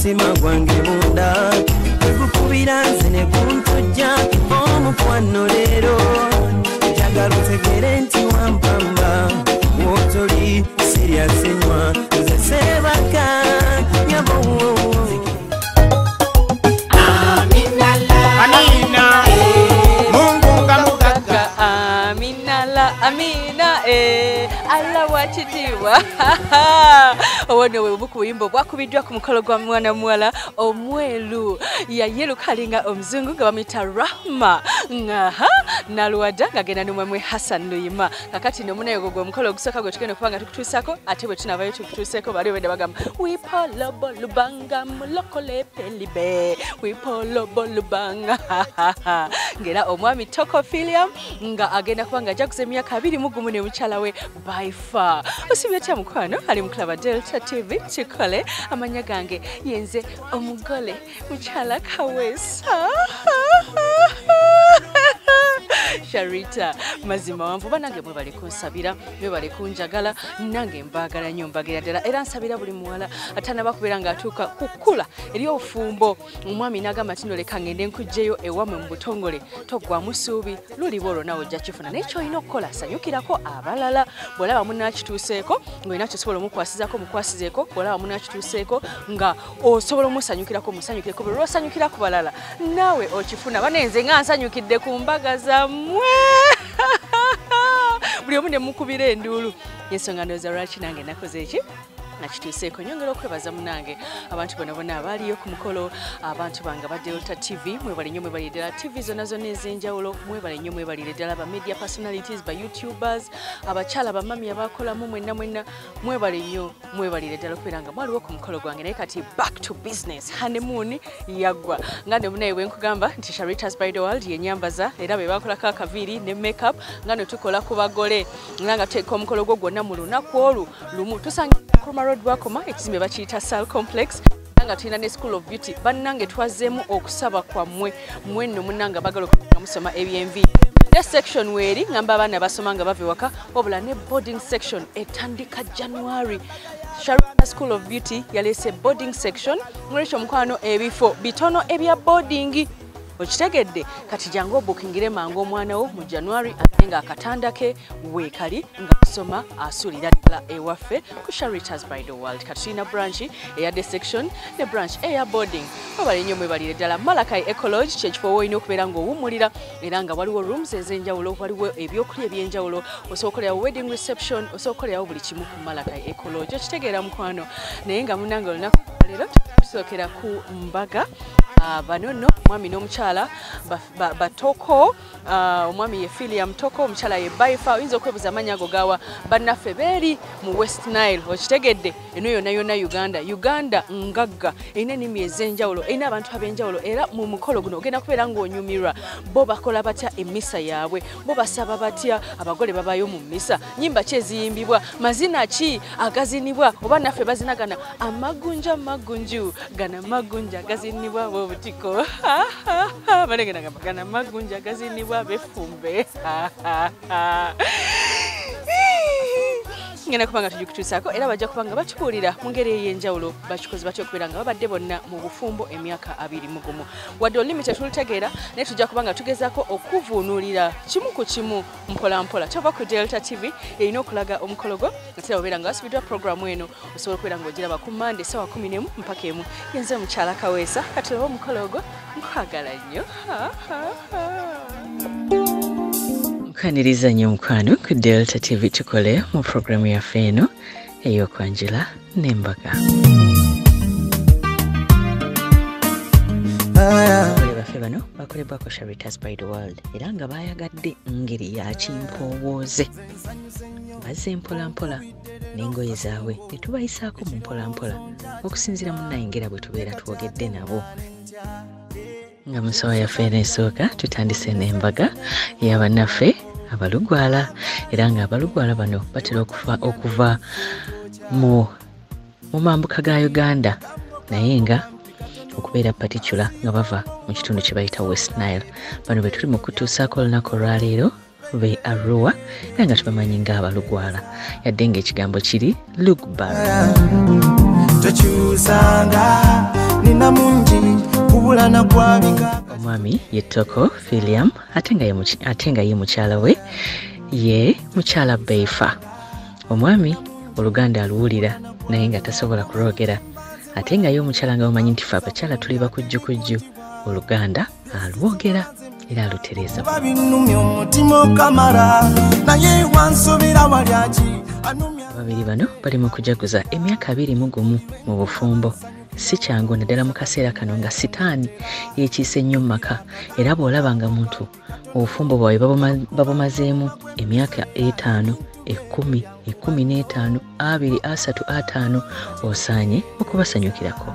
mutima gwange munda gukubira nze ne kuntujja omukwano leero njagala otegere nti wampamba wotoli serious nnyo nze sebaka nyabo Amina Mungu ngamugaga Amina Allah wachitiwa Owono we bukuyimbo bwakubiddwa ku mukolo gwa mwana muwala omwelu ya yelu kalinga omzungu nga bamita Rahma ngaha naluwada ngagenda n'omwemwe Hassan Luyima kakati nomunayo gwo mukolo gusaka gwe tugenda kubanga tukutusako ate bwe tunavayo tukutuseko bali wenda bagamba wipolobo lubanga mulokole pelibe wipolobo lubanga ngera omwami Toko Filiam nga agenda kubanga jakuze emyaka 21 ne mukyala we Beifa osibye tya mukwano ali mu Club Delta TV chikole amanya gange yenze omugole mukyala Kawesa Sharita mazima wanvu banange mwe bali kunsabira mwe bali kunjagala nange mbagala nnyo mbagira ddala era nsabira buli muwala atana bakubera nga atuuka kukula eri ofumbo omwami nagamba tino leka ngende nkujjeyo ewamwe mu butongole toggwa musuubi luli bolo nawe ojja kifuna n'ekyo olina okukola sanyukirako abalala bw'olaba munnakituuseeko ng'olina kisobola omukwasizako mukwasizeeko bw'olaba munnakituuseeko nga osobola omusanyukirako musanyukireko bwe lwosanyukira ku balala naawe okifuna banenze nga nsanyukidde ku mbaga zammwe buli omu ne mukubira enduulu yensonga ndowooza lwaki nange nakoze eki nakituuseeko nyongera okwebaza munange abantu bonna abaaliyo ku mukolo abantu bange ba Delta TV mwebale nnyo mwebale ddala TV zonna ez'enjawulo mwebale nnyo mwebale ddala ba media personalities ba YouTubers abakyala bamami abakolamu mwenna mwebale nnyo mwebale ddala okubeera nga mwaliwo ku mukolo gwange naye kati back to business honeymoon yaggwa nga nno munaye bwe nkugamba nti Sharita's by the World yenyambaza era be bakolako akaviiri ne makeup nga nno tukola ku bagole nga nga tuteeka omukolo gwo gwonna mu lunaku olwo lumu tusanga Road Wakoma ekizimbe bakiyita Sal Complex nga tulina ne School of Beauty bannange twazeemu okusaba kwammwe mwenno munnanga bagala okuga musoma ebyenvi ne section weri ngamba abaana basoma nga bave waka wabula ne boarding section etandika January Sharita School of Beauty yalese boarding section mulekyo mukwano ebifo bitono ebya boarding okitegedde kati jangu obukingire mangu omwana wo mu January atenga akatanda ke weekali nga asoma asulira ddala ewaffe ku Sharita's by the World kati tulina branch eya de section ne branch eya boarding abali nnyo mwebalire ddala Malakai Ecology kyekifo woolina okubeera ng'owummulira era nga waliwo rooms ez'enjawulo waliwo ebyokulya eby'enjawulo osobola wedding reception osobola buli kimu ku Malakai Ecology okitegeera mukwano naye nga munange olunaku leero tusookera ku mbaga banono mwami n'omukyala Toko omwami ye Filiam Toko omukyala ye Beifa oyinza okwebuza amannya ago gawa bannaffe beeri mu West Nile okitegedde eno yonna Uganda ngagga erina ennimi ez'enjawulo erina abantu ab'enjawulo era mu mukolo guno ogenda kubeera ng'onyumirwa bo bakola batya emmisa yaabwe bo basaba batya abagole babayo mu mmisa nnyimba ki eziyimbibwa mazina ki agazinibwa oba naffe bazinagana amagunja gana magunja gazinibwa bobutiko balengera nga gana magunja gazinibwa befumbe ngena kubanga tujikutuusako era bajja kubanga batubuulira mu ngeri ey'enjawulo bakikozi batya okubeera nga babadde bonna mu bufumbo emyaka 21 wadde olulimi tetulutegeera naye tujja kubanga tugezaako okuvuunuulira kimu ku kimu mpolampola tova ku Delta TV erina okulaga omukolo gwo atera obeera nga wasibiddwa programu eno osobola okubeera ng'ogiraba ku Monday sawa 11 mpaka 1 yenze mukyala Kawesa kati olaba omukolo gwo nkwagala nnyo kaniriza nnyo mukwano ku Delta TV tukole mu programu yaffe eno ey'okwanjula n'embaga baffe bano bakolebwako Sharita's by the World era nga bayagadde ngeri ya kimpowooze bazze mpolampola n'engoye zaabwe ne tubayisaako mu mpolampola okusinziira munnayengera bwe tubeera twogedde nabo nga musawa yaffe n'esooka tutandise n'embaga y'abannaffe abalugwala era nga abalugwala bano batera okuva mu mambuka ga Uganda naye nga okubeera particular nga bava mu kitundu kye bayita West Nile bano be tuli mu kutuusaako olunaku olwaleero be Arua era nga tubamanyi ng'abalugwala yadde ng'ekigambo kiri lugbar tokyusanga mwana kwabika omwami ye Toko William atenga ye mukyala we ye mukyala Beifa. Omwami oluganda aluwulira naye nga tasobola kulwogera ate nga ye omukyala nga omanyi nti ffe abakyala tuli bakujjukujju oluganda alwogera era alutereeza. Ababiri bano bali mu kujaguza emyaka 21 mu bufumbo. Si kyangu naddala mu kaseera kano nga sitaani yekiise nnyo mu maka era bw'olaba nga muntu obufumbo bwawe babumazeemu emyaka 5, 10, 15, 20, 30, 5 osaanye okubasanyukirako.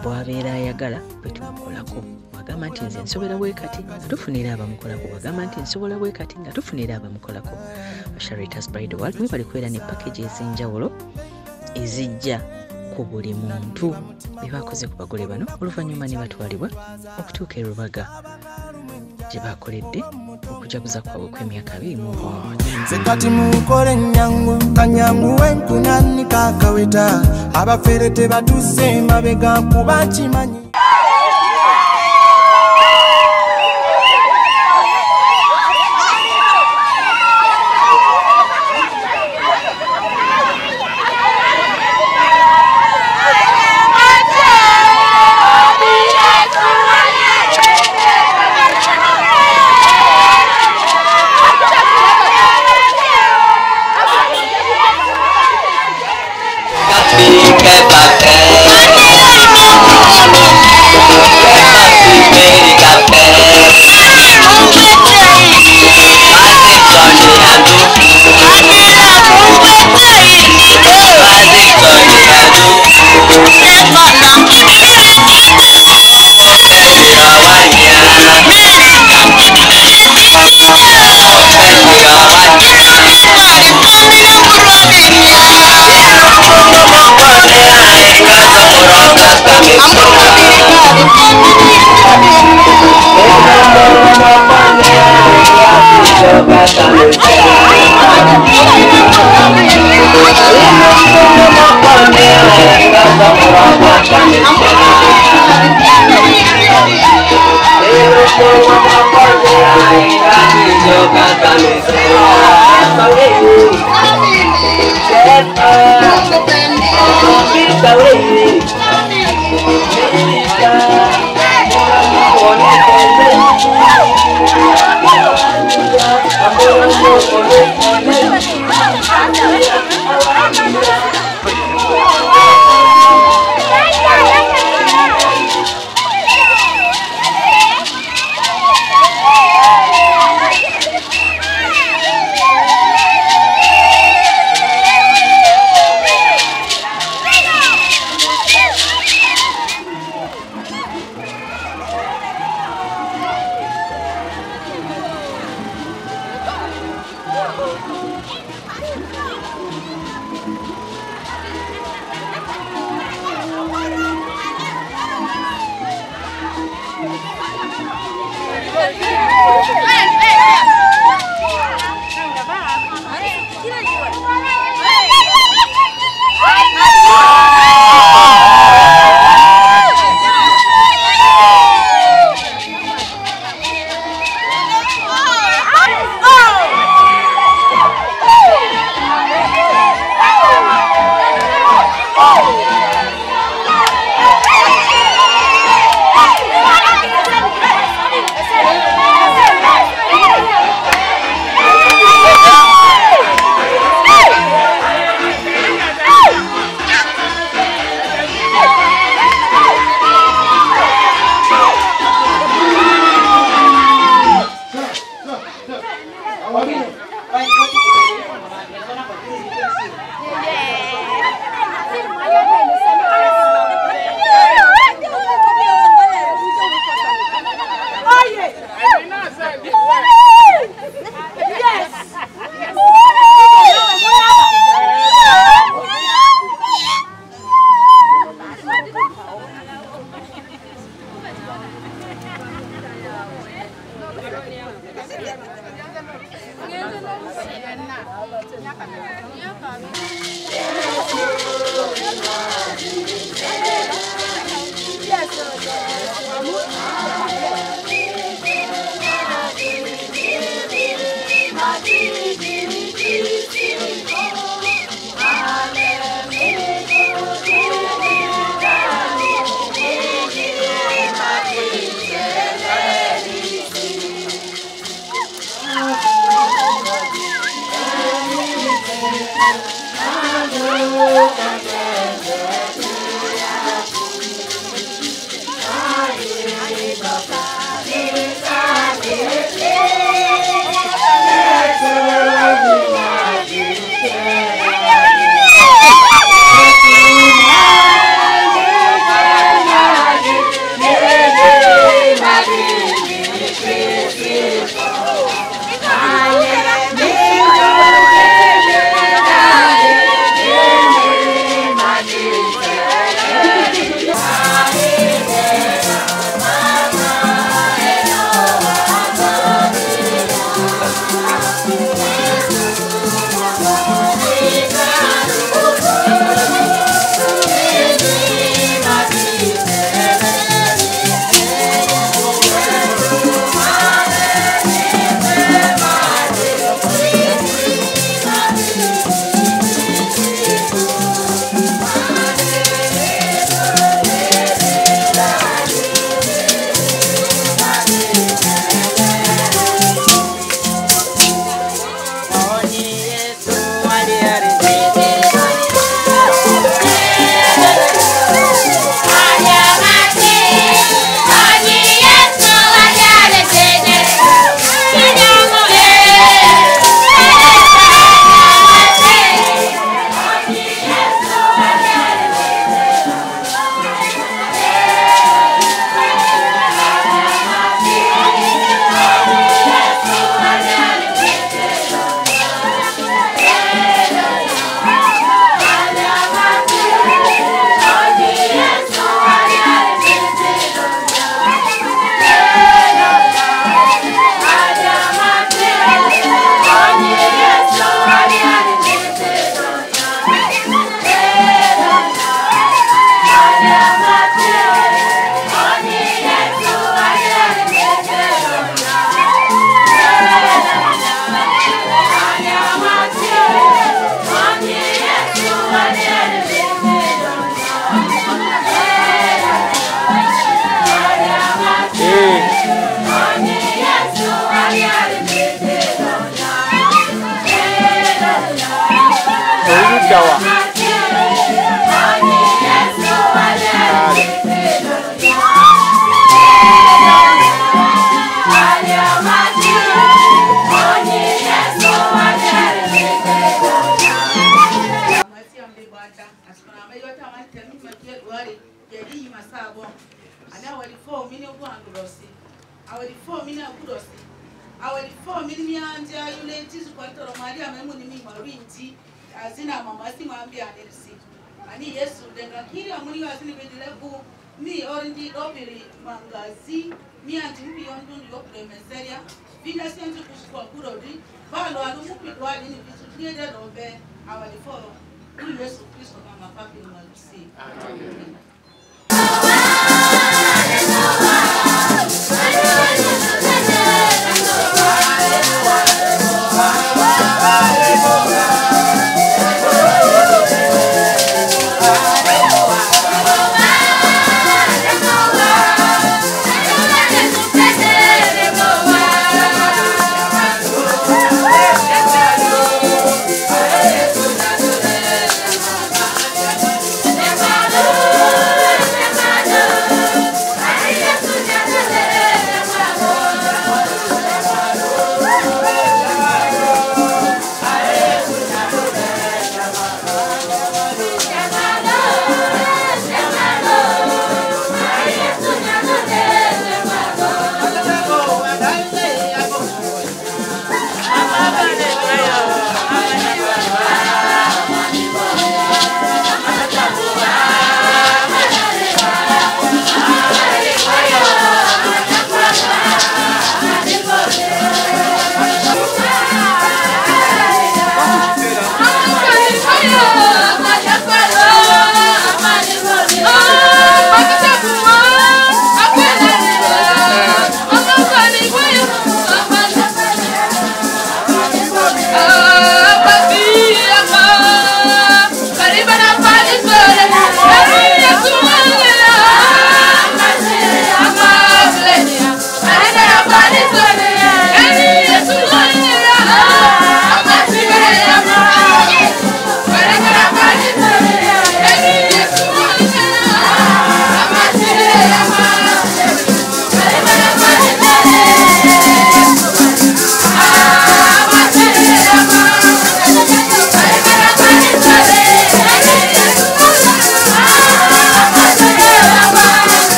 Bw'abeera ayagala bwe tumukolako wagamba nti nze nsobola bwe kati nga tufunira abamukolako wagamba nti nsobola bwe kati nga tufunira abamukolako. Sharita's Bridal World bwe bali kwera ne package ez'enjawulo ezijja ku buli muntu be bakoze ku bagole bano oluvannyuma ne batwalibwa okutuuka e Rubaga gye bakoledde okujaguza kwabwe kw'emyaka 21. Sekati mukole nyangu kanyangu wenkunani kakaweta abafere tebatuse mabega kuba kimanyi. Oh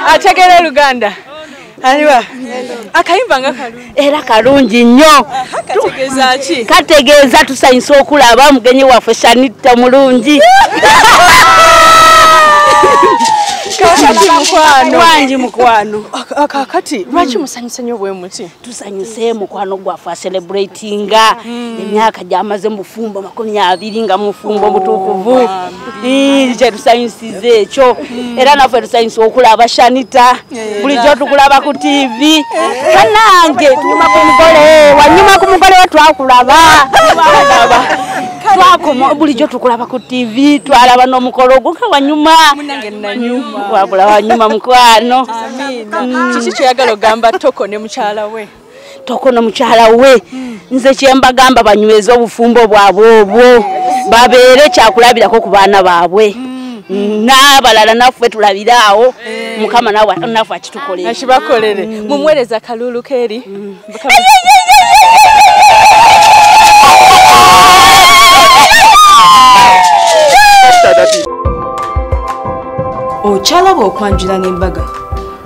ategera Luganda. Arua. Akayimba nga kalungi. Era kalungi nnyo. Kategeeza ki? Kategeeza tusanyusa okulaba mugenyi waffe Shanita mulungi. Wangi mukwano. Akakati lwaki musanyusa nnyo bwe muti? Tusanyuse mukwano gwaffe celebratinga emyaka gyamaze mu bufumbo 20 nga mufumbo mutukuvu. Je tusanyusize ekyo. Era naffe tusanyusa okulaba Shanita. Bulijjo tukulaba ku TV. Kanange tunyuma ku mugole, wanyuma ku mugole watwakulaba. Twakoma bulijjo tukulaba ku TV, twalaba n'omukolo guka wanyuma. Munange nanyuma. Wabula nyuma mukwano. Amina. Kiki kyoyagala ogamba Toko ne mukyala we? Toko no mukyala we. Nze kyembagamba banyweze obufumbo bwabwe obwo. Babeere kyakulabirako ku baana baabwe. N'abalala naffe tulabiraawo. Mukama nawe naffe akitukolere. Akibakolere. Mumwereza kalulu keeri. Okyalaba okwanjula n'embaga.